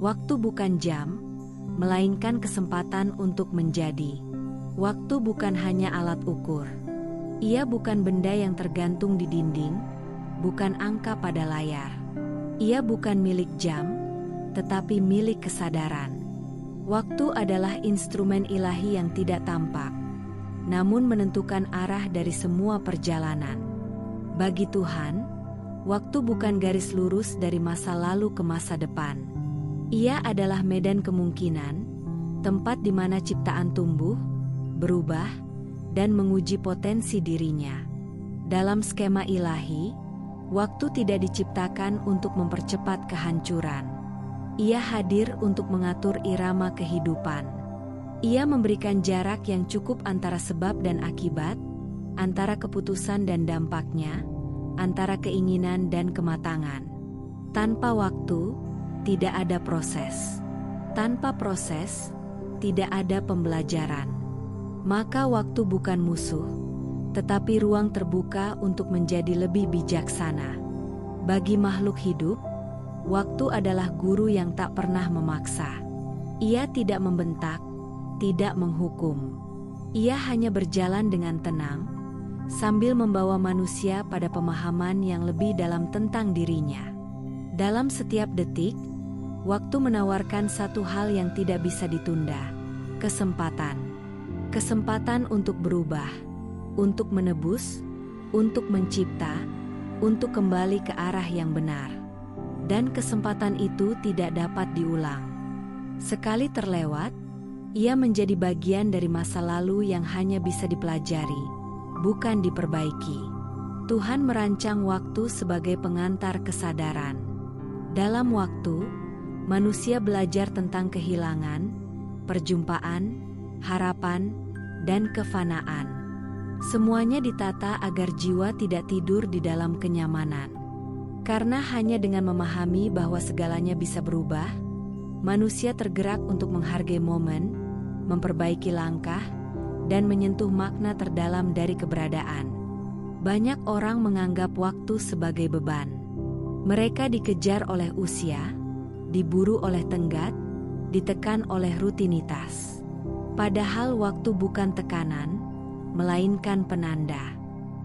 Waktu bukan jam, melainkan kesempatan untuk menjadi. Waktu bukan hanya alat ukur. Ia bukan benda yang tergantung di dinding, bukan angka pada layar. Ia bukan milik jam, tetapi milik kesadaran. Waktu adalah instrumen ilahi yang tidak tampak, namun menentukan arah dari semua perjalanan. Bagi Tuhan, waktu bukan garis lurus dari masa lalu ke masa depan. Ia adalah medan kemungkinan, tempat di mana ciptaan tumbuh, berubah, dan menguji potensi dirinya. Dalam skema ilahi, waktu tidak diciptakan untuk mempercepat kehancuran. Ia hadir untuk mengatur irama kehidupan. Ia memberikan jarak yang cukup antara sebab dan akibat, antara keputusan dan dampaknya, antara keinginan dan kematangan. Tanpa waktu, tidak ada proses. Tanpa proses, tidak ada pembelajaran. Maka waktu bukan musuh, tetapi ruang terbuka untuk menjadi lebih bijaksana. Bagi makhluk hidup, waktu adalah guru yang tak pernah memaksa. Ia tidak membentak, tidak menghukum. Ia hanya berjalan dengan tenang, sambil membawa manusia pada pemahaman yang lebih dalam tentang dirinya. Dalam setiap detik, waktu menawarkan satu hal yang tidak bisa ditunda: kesempatan. Kesempatan untuk berubah, untuk menebus, untuk mencipta, untuk kembali ke arah yang benar. Dan kesempatan itu tidak dapat diulang. Sekali terlewat, ia menjadi bagian dari masa lalu yang hanya bisa dipelajari, bukan diperbaiki. Tuhan merancang waktu sebagai pengantar kesadaran. Dalam waktu, manusia belajar tentang kehilangan, perjumpaan, harapan, dan kefanaan. Semuanya ditata agar jiwa tidak tidur di dalam kenyamanan. Karena hanya dengan memahami bahwa segalanya bisa berubah, manusia tergerak untuk menghargai momen, memperbaiki langkah, dan menyentuh makna terdalam dari keberadaan. Banyak orang menganggap waktu sebagai beban. Mereka dikejar oleh usia, diburu oleh tenggat, ditekan oleh rutinitas. Padahal waktu bukan tekanan, melainkan penanda.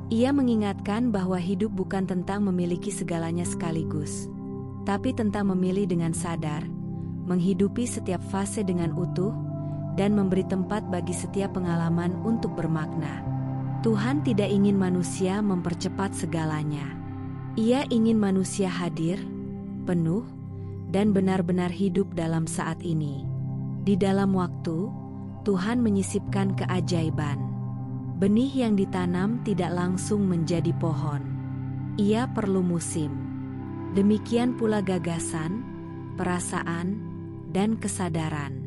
Ia mengingatkan bahwa hidup bukan tentang memiliki segalanya sekaligus, tapi tentang memilih dengan sadar, menghidupi setiap fase dengan utuh, dan memberi tempat bagi setiap pengalaman untuk bermakna. Tuhan tidak ingin manusia mempercepat segalanya. Ia ingin manusia hadir, penuh, dan benar-benar hidup dalam saat ini. Di dalam waktu, Tuhan menyisipkan keajaiban. Benih yang ditanam tidak langsung menjadi pohon. Ia perlu musim. Demikian pula gagasan, perasaan, dan kesadaran.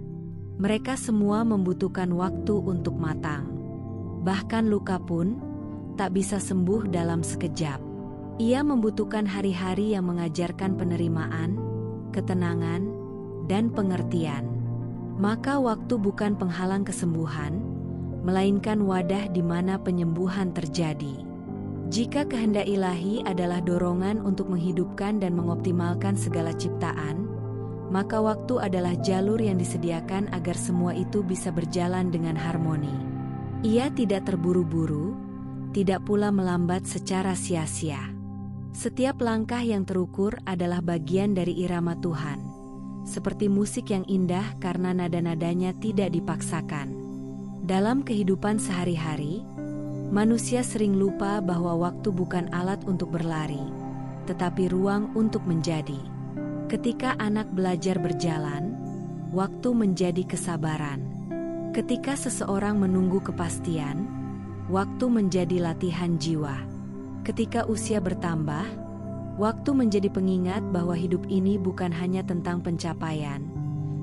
Mereka semua membutuhkan waktu untuk matang. Bahkan luka pun tak bisa sembuh dalam sekejap. Ia membutuhkan hari-hari yang mengajarkan penerimaan, ketenangan, dan pengertian. Maka waktu bukan penghalang kesembuhan, melainkan wadah di mana penyembuhan terjadi. Jika kehendak ilahi adalah dorongan untuk menghidupkan dan mengoptimalkan segala ciptaan, maka waktu adalah jalur yang disediakan agar semua itu bisa berjalan dengan harmoni. Ia tidak terburu-buru, tidak pula melambat secara sia-sia. Setiap langkah yang terukur adalah bagian dari irama Tuhan, seperti musik yang indah karena nada-nadanya tidak dipaksakan. Dalam kehidupan sehari-hari, manusia sering lupa bahwa waktu bukan alat untuk berlari, tetapi ruang untuk menjadi. Ketika anak belajar berjalan, waktu menjadi kesabaran. Ketika seseorang menunggu kepastian, waktu menjadi latihan jiwa. Ketika usia bertambah, waktu menjadi pengingat bahwa hidup ini bukan hanya tentang pencapaian,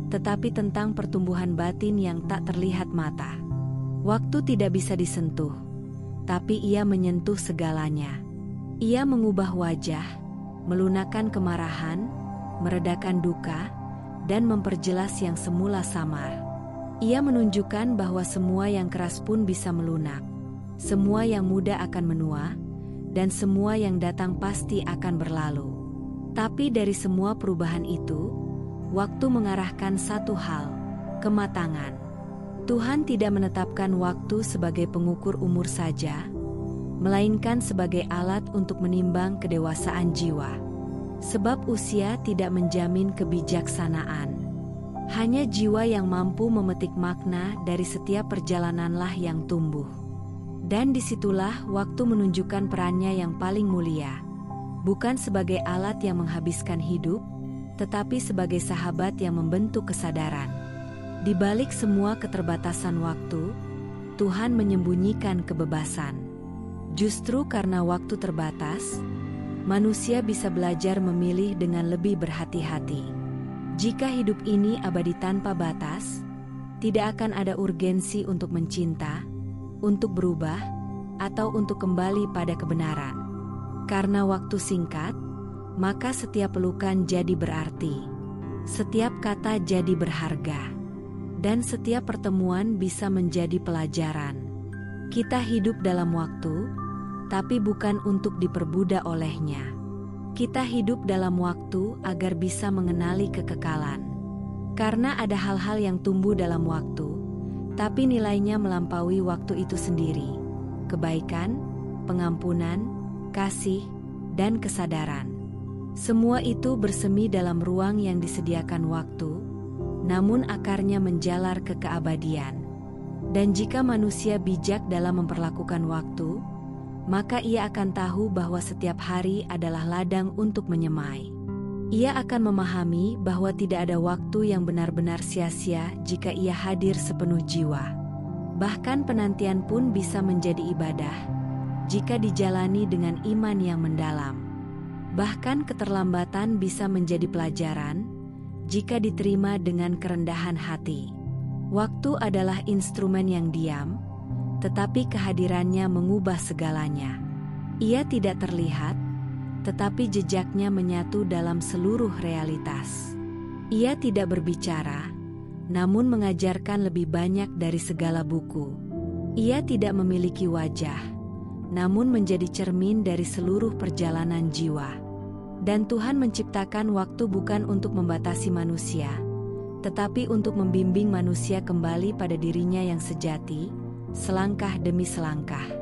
tetapi tentang pertumbuhan batin yang tak terlihat mata. Waktu tidak bisa disentuh, tapi ia menyentuh segalanya. Ia mengubah wajah, melunakkan kemarahan, meredakan duka, dan memperjelas yang semula samar. Ia menunjukkan bahwa semua yang keras pun bisa melunak, semua yang muda akan menua, dan semua yang datang pasti akan berlalu. Tapi dari semua perubahan itu, Waktu mengarahkan satu hal, kematangan. Tuhan tidak menetapkan waktu sebagai pengukur umur saja, melainkan sebagai alat untuk menimbang kedewasaan jiwa. Sebab usia tidak menjamin kebijaksanaan. Hanya jiwa yang mampu memetik makna dari setiap perjalananlah yang tumbuh. Dan disitulah waktu menunjukkan perannya yang paling mulia. Bukan sebagai alat yang menghabiskan hidup, tetapi sebagai sahabat yang membentuk kesadaran. Di balik semua keterbatasan waktu, Tuhan menyembunyikan kebebasan. Justru karena waktu terbatas, manusia bisa belajar memilih dengan lebih berhati-hati. Jika hidup ini abadi tanpa batas, tidak akan ada urgensi untuk mencinta, untuk berubah, atau untuk kembali pada kebenaran. Karena waktu singkat, maka setiap pelukan jadi berarti, setiap kata jadi berharga, dan setiap pertemuan bisa menjadi pelajaran. Kita hidup dalam waktu, tapi bukan untuk diperbudak olehnya. Kita hidup dalam waktu agar bisa mengenali kekekalan. Karena ada hal-hal yang tumbuh dalam waktu, tapi nilainya melampaui waktu itu sendiri. Kebaikan, pengampunan, kasih, dan kesadaran. Semua itu bersemi dalam ruang yang disediakan waktu, namun akarnya menjalar ke keabadian. Dan jika manusia bijak dalam memperlakukan waktu, maka ia akan tahu bahwa setiap hari adalah ladang untuk menyemai. Ia akan memahami bahwa tidak ada waktu yang benar-benar sia-sia jika ia hadir sepenuh jiwa. Bahkan penantian pun bisa menjadi ibadah, jika dijalani dengan iman yang mendalam. Bahkan keterlambatan bisa menjadi pelajaran, jika diterima dengan kerendahan hati. Waktu adalah instrumen yang diam, tetapi kehadirannya mengubah segalanya. Ia tidak terlihat, tetapi jejaknya menyatu dalam seluruh realitas. Ia tidak berbicara, namun mengajarkan lebih banyak dari segala buku. Ia tidak memiliki wajah, namun menjadi cermin dari seluruh perjalanan jiwa. Dan Tuhan menciptakan waktu bukan untuk membatasi manusia, tetapi untuk membimbing manusia kembali pada dirinya yang sejati, selangkah demi selangkah.